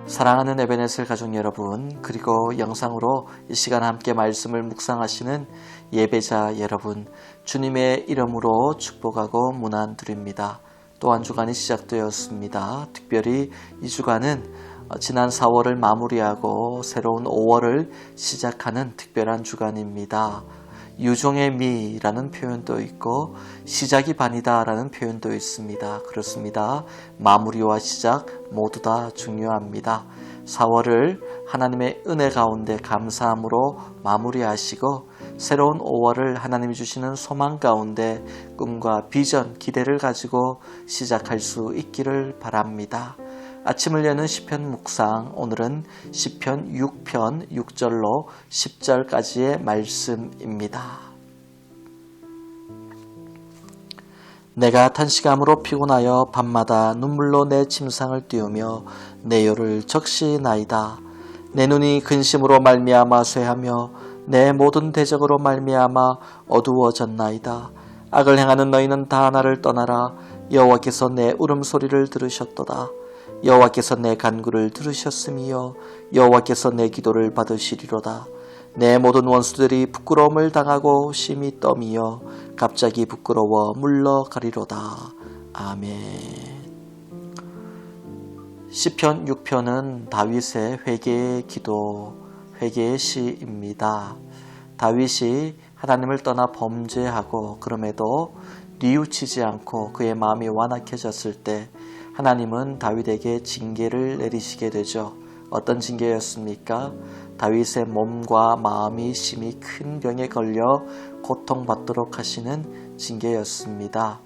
사랑하는 에베네셀 가족 여러분, 그리고 영상으로 이 시간 함께 말씀을 묵상하시는 예배자 여러분, 주님의 이름으로 축복하고 문안드립니다. 또 한 주간이 시작되었습니다. 특별히 이 주간은 지난 4월을 마무리하고 새로운 5월을 시작하는 특별한 주간입니다. 유종의 미라는 표현도 있고 시작이 반이다 라는 표현도 있습니다. 그렇습니다. 마무리와 시작 모두 다 중요합니다. 4월을 하나님의 은혜 가운데 감사함으로 마무리하시고 새로운 5월을 하나님이 주시는 소망 가운데 꿈과 비전, 기대를 가지고 시작할 수 있기를 바랍니다. 아침을 여는 시편 묵상, 오늘은 시편 6편 6절로 10절까지의 말씀입니다. 내가 탄식함으로 피곤하여 밤마다 눈물로 내 침상을 띄우며 내 혀를 적시나이다. 내 눈이 근심으로 말미암아 쇠하며 내 모든 대적으로 말미암아 어두워졌나이다. 악을 행하는 너희는 다 나를 떠나라. 여호와께서 내 울음소리를 들으셨도다. 여호와께서 내 간구를 들으셨으며 여호와께서 내 기도를 받으시리로다. 내 모든 원수들이 부끄러움을 당하고 심히 떠미어 갑자기 부끄러워 물러가리로다. 아멘. 시편 6편은 다윗의 회개의 기도, 회개의 시입니다. 다윗이 하나님을 떠나 범죄하고 그럼에도 뉘우치지 않고 그의 마음이 완악해졌을 때 하나님은 다윗에게 징계를 내리시게 되죠. 어떤 징계였습니까? 다윗의 몸과 마음이 심히 큰 병에 걸려 고통받도록 하시는 징계였습니다.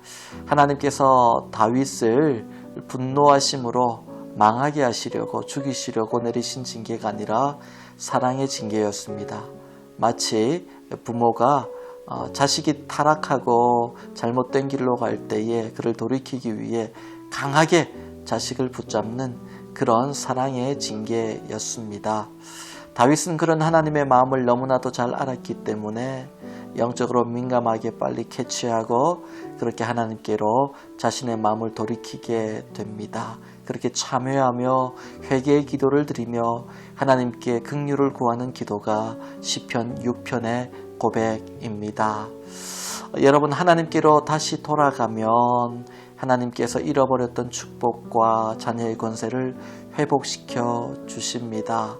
하나님께서 다윗을 분노하심으로 망하게 하시려고 죽이시려고 내리신 징계가 아니라 사랑의 징계였습니다. 마치 부모가 자식이 타락하고 잘못된 길로 갈 때에 그를 돌이키기 위해 강하게 자식을 붙잡는 그런 사랑의 징계였습니다. 다윗은 그런 하나님의 마음을 너무나도 잘 알았기 때문에 영적으로 민감하게 빨리 캐치하고 그렇게 하나님께로 자신의 마음을 돌이키게 됩니다. 그렇게 참회하며 회개의 기도를 드리며 하나님께 긍휼을 구하는 기도가 시편 6편의 고백입니다. 여러분, 하나님께로 다시 돌아가면 하나님께서 잃어버렸던 축복과 자녀의 권세를 회복시켜 주십니다.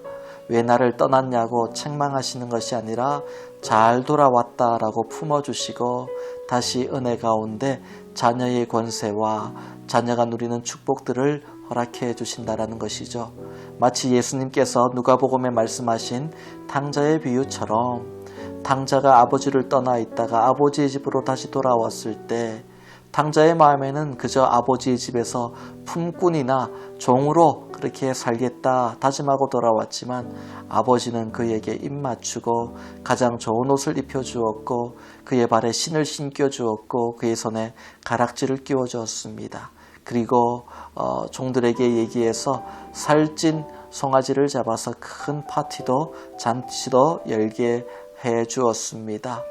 왜 나를 떠났냐고 책망하시는 것이 아니라 잘 돌아왔다라고 품어주시고 다시 은혜 가운데 자녀의 권세와 자녀가 누리는 축복들을 허락해 주신다라는 것이죠. 마치 예수님께서 누가복음에 말씀하신 탕자의 비유처럼 탕자가 아버지를 떠나 있다가 아버지의 집으로 다시 돌아왔을 때 탕자의 마음에는 그저 아버지의 집에서 품꾼이나 종으로 그렇게 살겠다 다짐하고 돌아왔지만 아버지는 그에게 입맞추고 가장 좋은 옷을 입혀주었고 그의 발에 신을 신겨주었고 그의 손에 가락지를 끼워주었습니다. 그리고 종들에게 얘기해서 살찐 송아지를 잡아서 큰 파티도 잔치도 열게 해 주었습니다.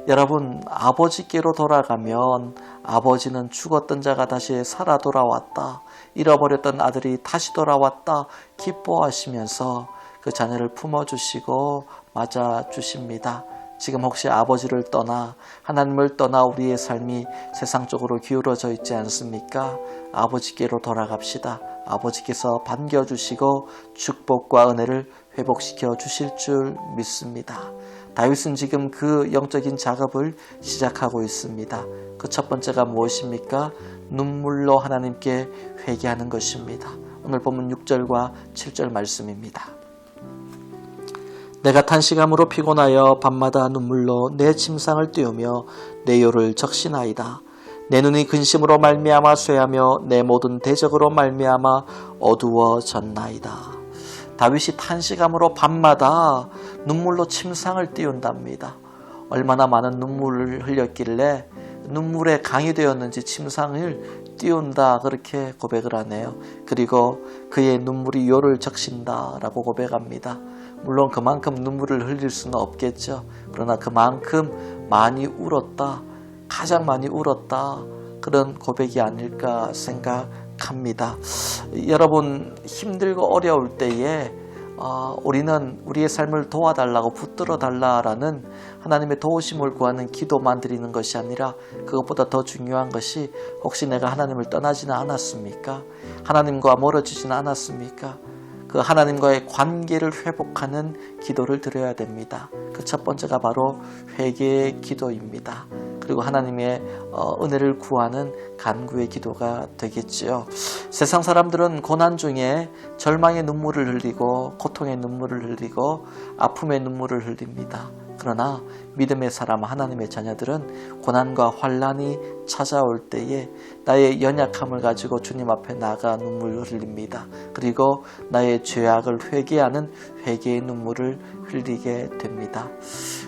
여러분, 아버지께로 돌아가면 아버지는 죽었던 자가 다시 살아 돌아왔다, 잃어버렸던 아들이 다시 돌아왔다 기뻐하시면서 그 자녀를 품어주시고 맞아주십니다. 지금 혹시 아버지를 떠나 하나님을 떠나 우리의 삶이 세상 쪽으로 기울어져 있지 않습니까? 아버지께로 돌아갑시다. 아버지께서 반겨주시고 축복과 은혜를 회복시켜 주실 줄 믿습니다. 다윗은 지금 그 영적인 작업을 시작하고 있습니다. 그 첫 번째가 무엇입니까? 눈물로 하나님께 회개하는 것입니다. 오늘 본문 6절과 7절 말씀입니다. 내가 탄식함으로 피곤하여 밤마다 눈물로 내 침상을 띄우며 내 혀를 적시나이다. 내 눈이 근심으로 말미암아 쇠하며 내 모든 대적으로 말미암아 어두워졌나이다. 다윗이 탄식함으로 밤마다 눈물로 침상을 띄운답니다. 얼마나 많은 눈물을 흘렸길래 눈물에 강이 되었는지 침상을 띄운다 그렇게 고백을 하네요. 그리고 그의 눈물이 혀를 적신다라고 고백합니다. 물론 그만큼 눈물을 흘릴 수는 없겠죠. 그러나 그만큼 많이 울었다, 가장 많이 울었다, 그런 고백이 아닐까 생각 고백합니다. 여러분, 힘들고 어려울 때에 우리는 우리의 삶을 도와달라고 붙들어 달라라는 하나님의 도우심을 구하는 기도만 드리는 것이 아니라, 그것보다 더 중요한 것이, 혹시 내가 하나님을 떠나지는 않았습니까? 하나님과 멀어지지는 않았습니까? 그 하나님과의 관계를 회복하는 기도를 드려야 됩니다. 그 첫 번째가 바로 회개의 기도입니다. 그리고 하나님의 은혜를 구하는 간구의 기도가 되겠지요. 세상 사람들은 고난 중에 절망의 눈물을 흘리고, 고통의 눈물을 흘리고, 아픔의 눈물을 흘립니다. 그러나 믿음의 사람, 하나님의 자녀들은 고난과 환난이 찾아올 때에 나의 연약함을 가지고 주님 앞에 나가 눈물을 흘립니다. 그리고 나의 죄악을 회개하는 회개의 눈물을 흘리게 됩니다.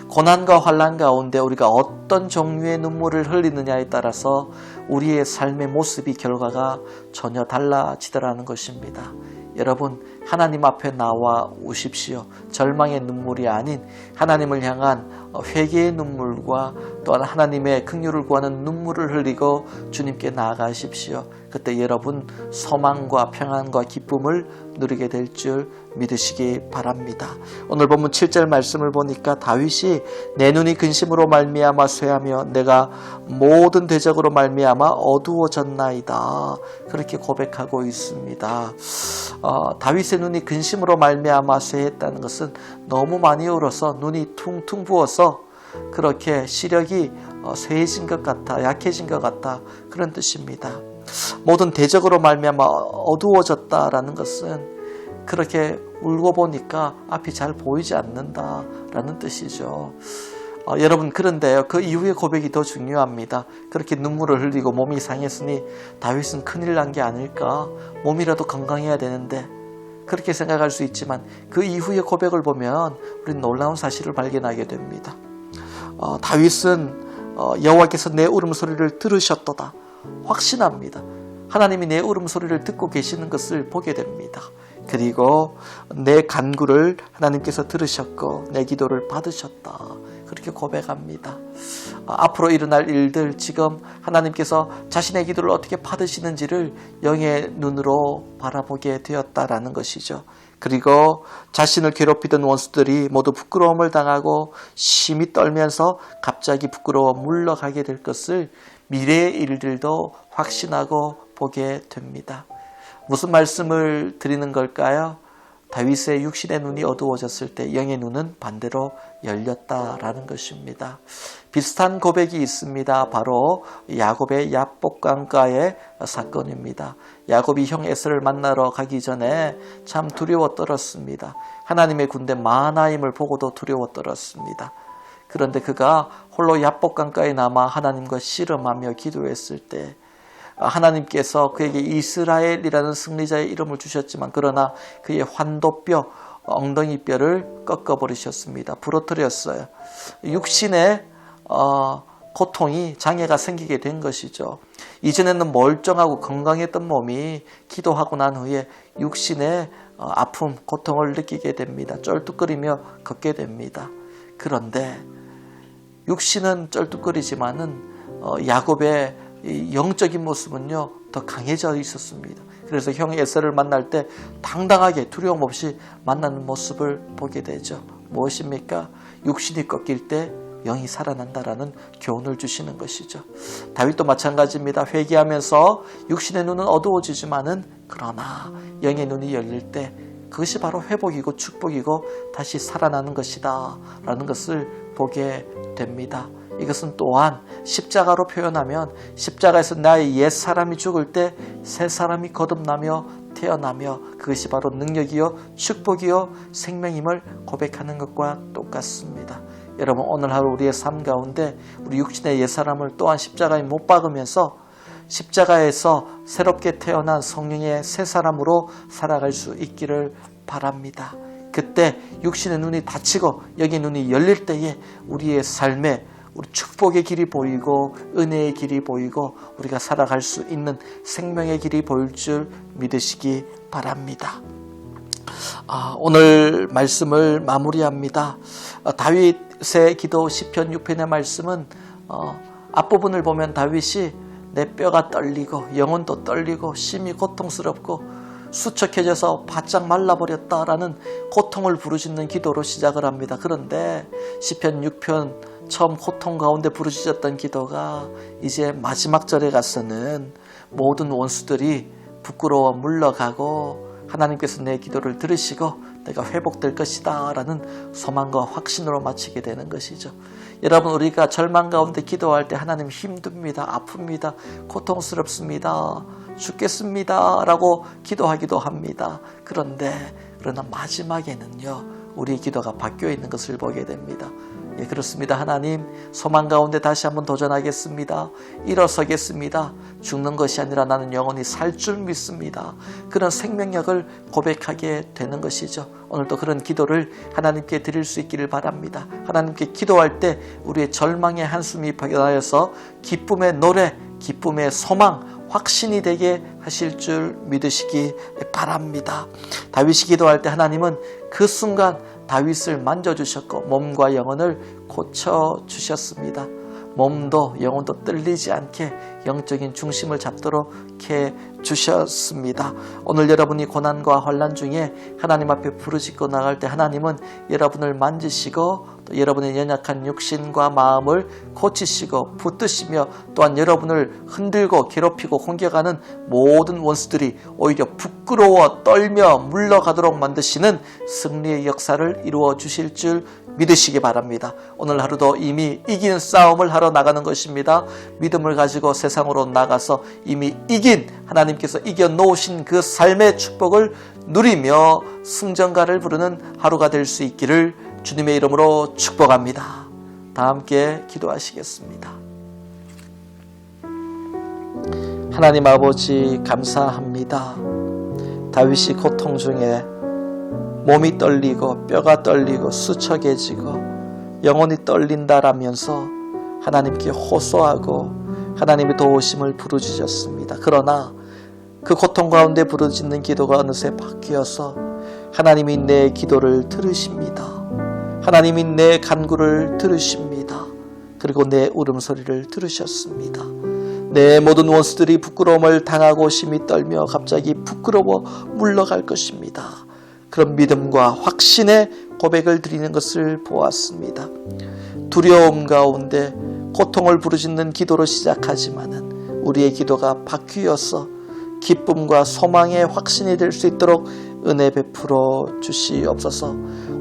고난과 환난 가운데 우리가 어떤 종류의 눈물을 흘리느냐에 따라서 우리의 삶의 모습이, 결과가 전혀 달라지더라는 것입니다. 여러분, 하나님 앞에 나와 오십시오. 절망의 눈물이 아닌 하나님을 향한 회개의 눈물과 또한 하나님의 긍휼을 구하는 눈물을 흘리고 주님께 나아가십시오. 그때 여러분 소망과 평안과 기쁨을 누리게 될 줄 믿으시기 바랍니다. 오늘 본문 7절 말씀을 보니까 다윗이 내 눈이 근심으로 말미암아 쇠하며 내가 모든 대적으로 말미암아 어두워졌나이다, 그렇게 고백하고 있습니다. 다윗의 눈이 근심으로 말미암아 쇠했다는 것은 너무 많이 울어서 눈이 퉁퉁 부어서 그렇게 시력이 쇠해진 것 같아, 약해진 것 같다, 그런 뜻입니다. 모든 대적으로 말미암아 어두워졌다라는 것은 그렇게 울고 보니까 앞이 잘 보이지 않는다라는 뜻이죠. 여러분, 그런데요, 그 이후의 고백이 더 중요합니다. 그렇게 눈물을 흘리고 몸이 상했으니 다윗은 큰일 난 게 아닐까, 몸이라도 건강해야 되는데, 그렇게 생각할 수 있지만 그 이후의 고백을 보면 우리는 놀라운 사실을 발견하게 됩니다. 다윗은 여호와께서 내 울음소리를 들으셨도다 확신합니다. 하나님이 내 울음소리를 듣고 계시는 것을 보게 됩니다. 그리고 내 간구를 하나님께서 들으셨고 내 기도를 받으셨다, 그렇게 고백합니다. 앞으로 일어날 일들, 지금 하나님께서 자신의 기도를 어떻게 받으시는지를 영의 눈으로 바라보게 되었다라는 것이죠. 그리고 자신을 괴롭히던 원수들이 모두 부끄러움을 당하고 심히 떨면서 갑자기 부끄러워 물러가게 될 것을 미래의 일들도 확신하고 보게 됩니다. 무슨 말씀을 드리는 걸까요? 다윗의 육신의 눈이 어두워졌을 때 영의 눈은 반대로 열렸다라는 것입니다. 비슷한 고백이 있습니다. 바로 야곱의 야복강가의 사건입니다. 야곱이 형 에서를 만나러 가기 전에 참 두려워 떨었습니다. 하나님의 군대 마하나임을 보고도 두려워 떨었습니다. 그런데 그가 홀로 야복강가에 남아 하나님과 씨름하며 기도했을 때 하나님께서 그에게 이스라엘이라는 승리자의 이름을 주셨지만, 그러나 그의 환도뼈, 엉덩이뼈를 꺾어버리셨습니다. 부러뜨렸어요. 육신의 고통이, 장애가 생기게 된 것이죠. 이전에는 멀쩡하고 건강했던 몸이 기도하고 난 후에 육신의 아픔, 고통을 느끼게 됩니다. 쩔뚝거리며 걷게 됩니다. 그런데 육신은 쩔뚝거리지만은 야곱의 이 영적인 모습은요 더 강해져 있었습니다. 그래서 형 에서를 만날 때 당당하게 두려움 없이 만나는 모습을 보게 되죠. 무엇입니까? 육신이 꺾일 때 영이 살아난다라는 교훈을 주시는 것이죠. 다윗도 마찬가지입니다. 회개하면서 육신의 눈은 어두워지지만은 그러나 영의 눈이 열릴 때 그것이 바로 회복이고 축복이고 다시 살아나는 것이다 라는 것을 보게 됩니다. 이것은 또한 십자가로 표현하면 십자가에서 나의 옛 사람이 죽을 때 새 사람이 거듭나며 태어나며 그것이 바로 능력이요 축복이요 생명임을 고백하는 것과 똑같습니다. 여러분, 오늘 하루 우리의 삶 가운데 우리 육신의 옛 사람을 또한 십자가에 못 박으면서 십자가에서 새롭게 태어난 성령의 새 사람으로 살아갈 수 있기를 바랍니다. 그때 육신의 눈이 닫히고 영의 눈이 열릴 때에 우리의 삶에 우리 축복의 길이 보이고 은혜의 길이 보이고 우리가 살아갈 수 있는 생명의 길이 보일 줄 믿으시기 바랍니다. 오늘 말씀을 마무리합니다. 다윗의 기도 시편 6편의 말씀은 앞부분을 보면 다윗이 내 뼈가 떨리고 영혼도 떨리고 심히 고통스럽고 수척해져서 바짝 말라버렸다라는 고통을 부르짖는 기도로 시작을 합니다. 그런데 시편 6편 처음 고통 가운데 부르짖었던 기도가 이제 마지막 절에 가서는 모든 원수들이 부끄러워 물러가고 하나님께서 내 기도를 들으시고 내가 회복될 것이다 라는 소망과 확신으로 마치게 되는 것이죠. 여러분, 우리가 절망 가운데 기도할 때 하나님 힘듭니다. 아픕니다. 고통스럽습니다. 죽겠습니다 라고 기도하기도 합니다. 그러나 마지막에는요, 우리의 기도가 바뀌어 있는 것을 보게 됩니다. 예, 그렇습니다. 하나님, 소망 가운데 다시 한번 도전하겠습니다. 일어서겠습니다. 죽는 것이 아니라 나는 영원히 살 줄 믿습니다. 그런 생명력을 고백하게 되는 것이죠. 오늘도 그런 기도를 하나님께 드릴 수 있기를 바랍니다. 하나님께 기도할 때 우리의 절망의 한숨이 변하여서 기쁨의 노래, 기쁨의 소망, 확신이 되게 하실 줄 믿으시기 바랍니다. 다윗이 기도할 때 하나님은 그 순간 다윗을 만져주셨고 몸과 영혼을 고쳐주셨습니다. 몸도 영혼도 떨리지 않게 영적인 중심을 잡도록 해주셨습니다. 오늘 여러분이 고난과 환난 중에 하나님 앞에 부르짖고 나갈 때 하나님은 여러분을 만지시고 또 여러분의 연약한 육신과 마음을 고치시고 붙드시며 또한 여러분을 흔들고 괴롭히고 공격하는 모든 원수들이 오히려 부끄러워 떨며 물러가도록 만드시는 승리의 역사를 이루어 주실 줄 믿으시기 바랍니다. 오늘 하루도 이미 이기는 싸움을 하러 나가는 것입니다. 믿음을 가지고 세상으로 나가서 이미 이긴 하나님께서 이겨놓으신 그 삶의 축복을 누리며 승전가를 부르는 하루가 될 수 있기를 주님의 이름으로 축복합니다. 다 함께 기도하시겠습니다. 하나님 아버지, 감사합니다. 다윗이 고통 중에 몸이 떨리고 뼈가 떨리고 수척해지고 영혼이 떨린다라면서 하나님께 호소하고 하나님의 도우심을 부르짖었습니다. 그러나 그 고통 가운데 부르짖는 기도가 어느새 바뀌어서 하나님이 내 기도를 들으십니다. 하나님이 내 간구를 들으십니다. 그리고 내 울음소리를 들으셨습니다. 내 모든 원수들이 부끄러움을 당하고 심히 떨며 갑자기 부끄러워 물러갈 것입니다. 그런 믿음과 확신의 고백을 드리는 것을 보았습니다. 두려움 가운데 고통을 부르짖는 기도로 시작하지만은 우리의 기도가 바뀌어서 기쁨과 소망의 확신이 될 수 있도록 은혜 베풀어 주시옵소서.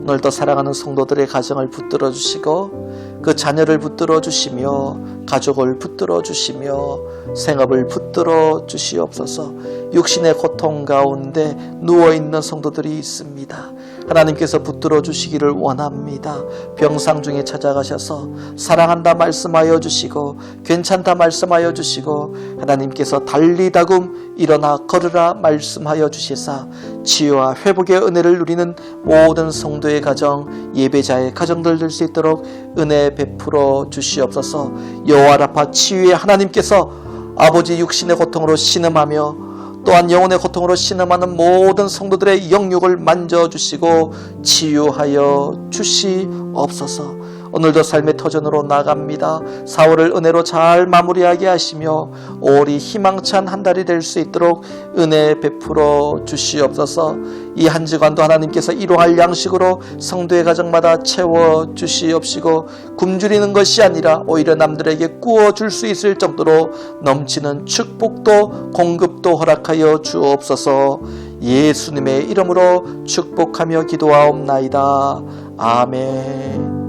오늘도 사랑하는 성도들의 가정을 붙들어 주시고 그 자녀를 붙들어 주시며 가족을 붙들어 주시며 생업을 붙들어 주시옵소서. 육신의 고통 가운데 누워있는 성도들이 있습니다. 하나님께서 붙들어 주시기를 원합니다. 병상 중에 찾아가셔서 사랑한다 말씀하여 주시고 괜찮다 말씀하여 주시고 하나님께서 달리다금 일어나 걸으라 말씀하여 주시사 치유와 회복의 은혜를 누리는 모든 성도의 가정, 예배자의 가정들 될 수 있도록 은혜 베풀어 주시옵소서. 여호와 라파 치유의 하나님께서 아버지 육신의 고통으로 신음하며 또한 영혼의 고통으로 신음하는 모든 성도들의 영육을 만져주시고 치유하여 주시옵소서. 오늘도 삶의 터전으로 나갑니다. 4월을 은혜로 잘 마무리하게 하시며 5월이 희망찬 한 달이 될 수 있도록 은혜 베풀어 주시옵소서. 이 한 주간도 하나님께서 일용할 양식으로 성도의 가정마다 채워 주시옵시고 굶주리는 것이 아니라 오히려 남들에게 구워줄 수 있을 정도로 넘치는 축복도 공급도 허락하여 주옵소서. 예수님의 이름으로 축복하며 기도하옵나이다. 아멘.